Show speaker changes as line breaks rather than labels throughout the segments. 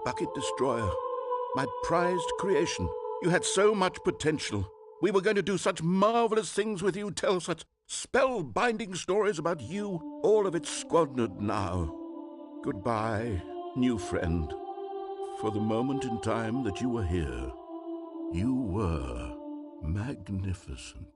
Bucket Destroyer, my prized creation. You had so much potential. We were going to do such marvelous things with you, tell such spellbinding stories about you. All of it squandered now. Goodbye, new friend. For the moment in time that you were here, you were magnificent.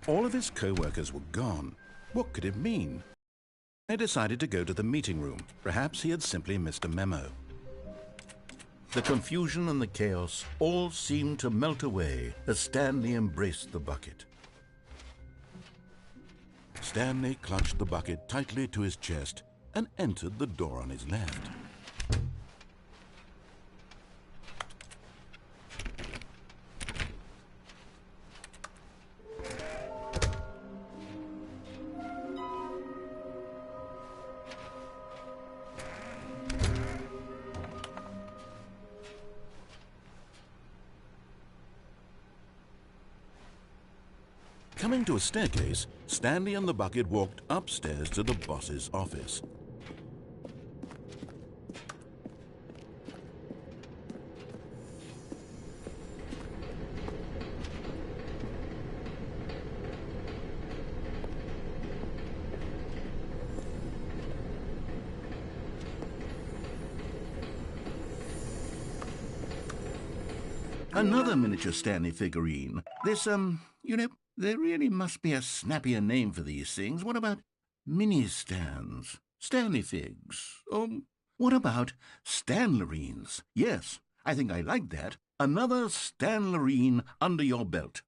All of his co-workers were gone. What could it mean? I decided to go to the meeting room. Perhaps he had simply missed a memo. The confusion and the chaos all seemed to melt away as Stanley embraced the bucket. Stanley clutched the bucket tightly to his chest and entered the door on his left. Coming to a staircase, Stanley and the bucket walked upstairs to the boss's office. Another miniature Stanley figurine. This, there really must be a snappier name for these things. What about mini-stands? Stanley figs? What about Stanlerines? Yes, I think I like that. Another Stanlerine under your belt.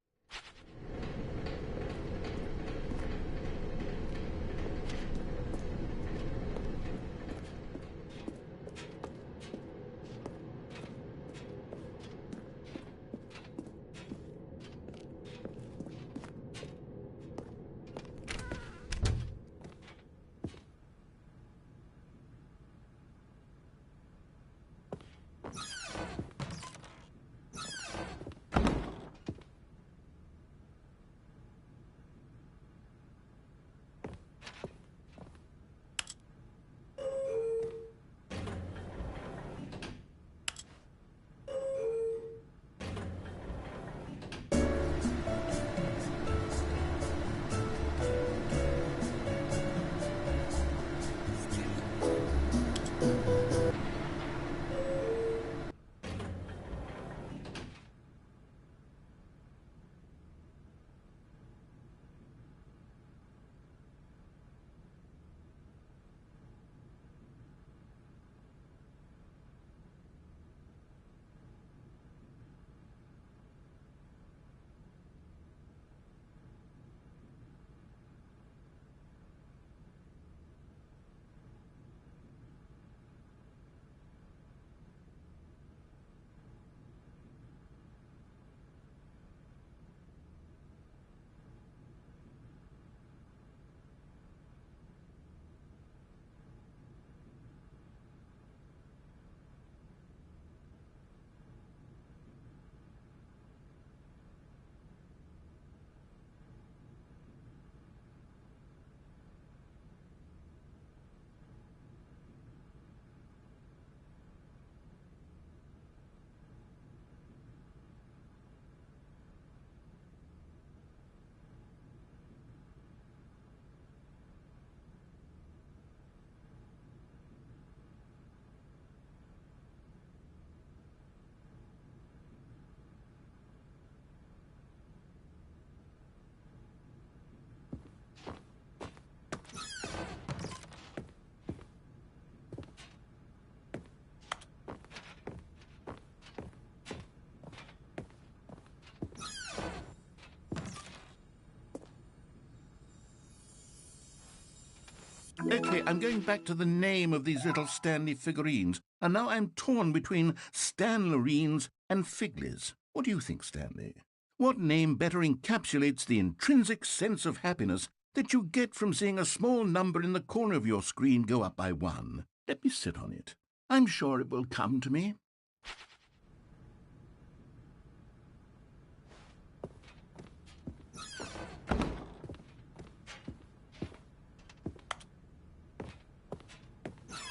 Okay, I'm going back to the name of these little Stanley figurines, and now I'm torn between Stanlerines and Figlies. What do you think, Stanley? What name better encapsulates the intrinsic sense of happiness that you get from seeing a small number in the corner of your screen go up by 1? Let me sit on it. I'm sure it will come to me.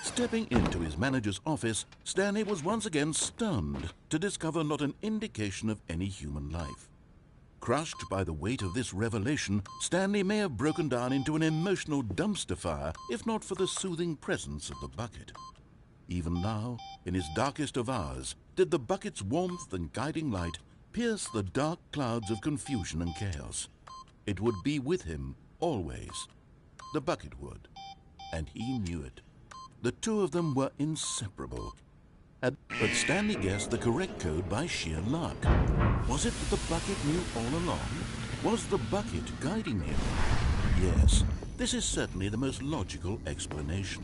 Stepping into his manager's office, Stanley was once again stunned to discover not an indication of any human life. Crushed by the weight of this revelation, Stanley may have broken down into an emotional dumpster fire if not for the soothing presence of the bucket. Even now, in his darkest of hours, did the bucket's warmth and guiding light pierce the dark clouds of confusion and chaos. It would be with him always. The bucket would, and he knew it. The two of them were inseparable. But Stanley guessed the correct code by sheer luck. Was it that the bucket knew all along? Was the bucket guiding him? Yes, this is certainly the most logical explanation.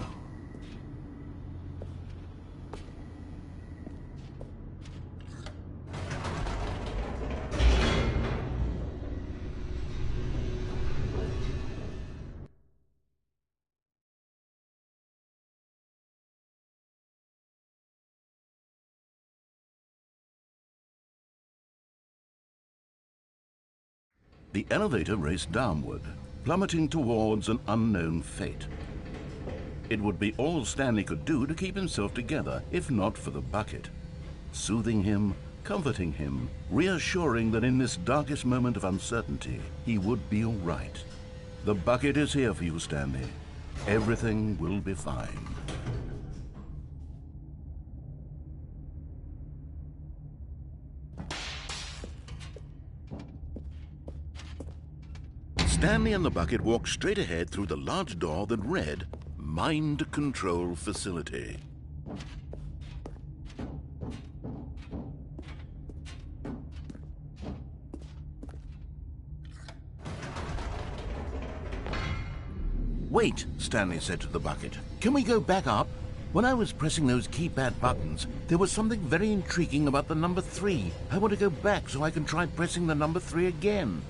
The elevator raced downward, plummeting towards an unknown fate. It would be all Stanley could do to keep himself together, if not for the bucket. Soothing him, comforting him, reassuring that in this darkest moment of uncertainty, he would be all right. The bucket is here for you, Stanley. Everything will be fine. Stanley and the bucket walked straight ahead through the large door that read, Mind Control Facility. Wait, Stanley said to the bucket. Can we go back up? When I was pressing those keypad buttons, there was something very intriguing about the number 3. I want to go back so I can try pressing the number 3 again.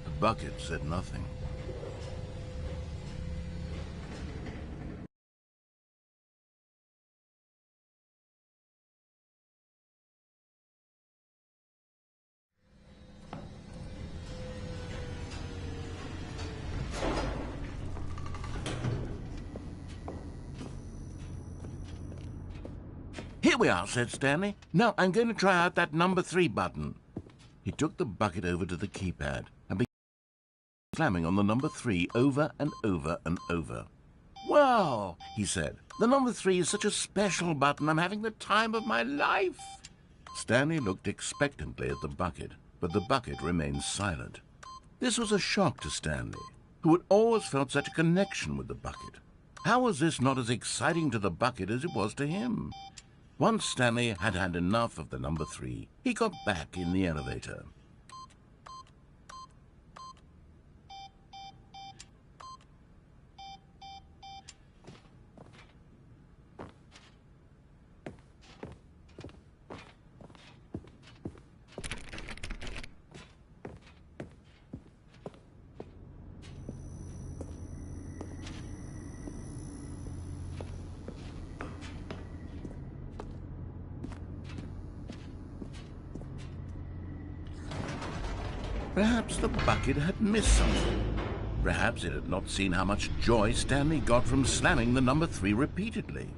The bucket said nothing. Here we are, said Stanley. Now I'm going to try out that number 3 button. He took the bucket over to the keypad and began slamming on the number 3 over and over and over. Well, he said, the number 3 is such a special button. I'm having the time of my life. Stanley looked expectantly at the bucket, but the bucket remained silent. This was a shock to Stanley, who had always felt such a connection with the bucket. How was this not as exciting to the bucket as it was to him? Once Stanley had had enough of the number 3, he got back in the elevator. Perhaps the bucket had missed something. Perhaps it had not seen how much joy Stanley got from slamming the number 3 repeatedly.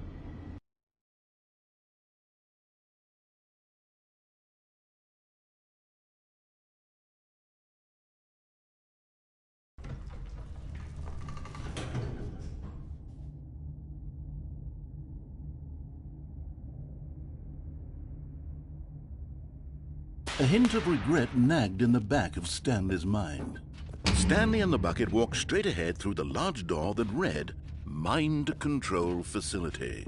A hint of regret nagged in the back of Stanley's mind. Stanley and the bucket walked straight ahead through the large door that read, Mind Control Facility.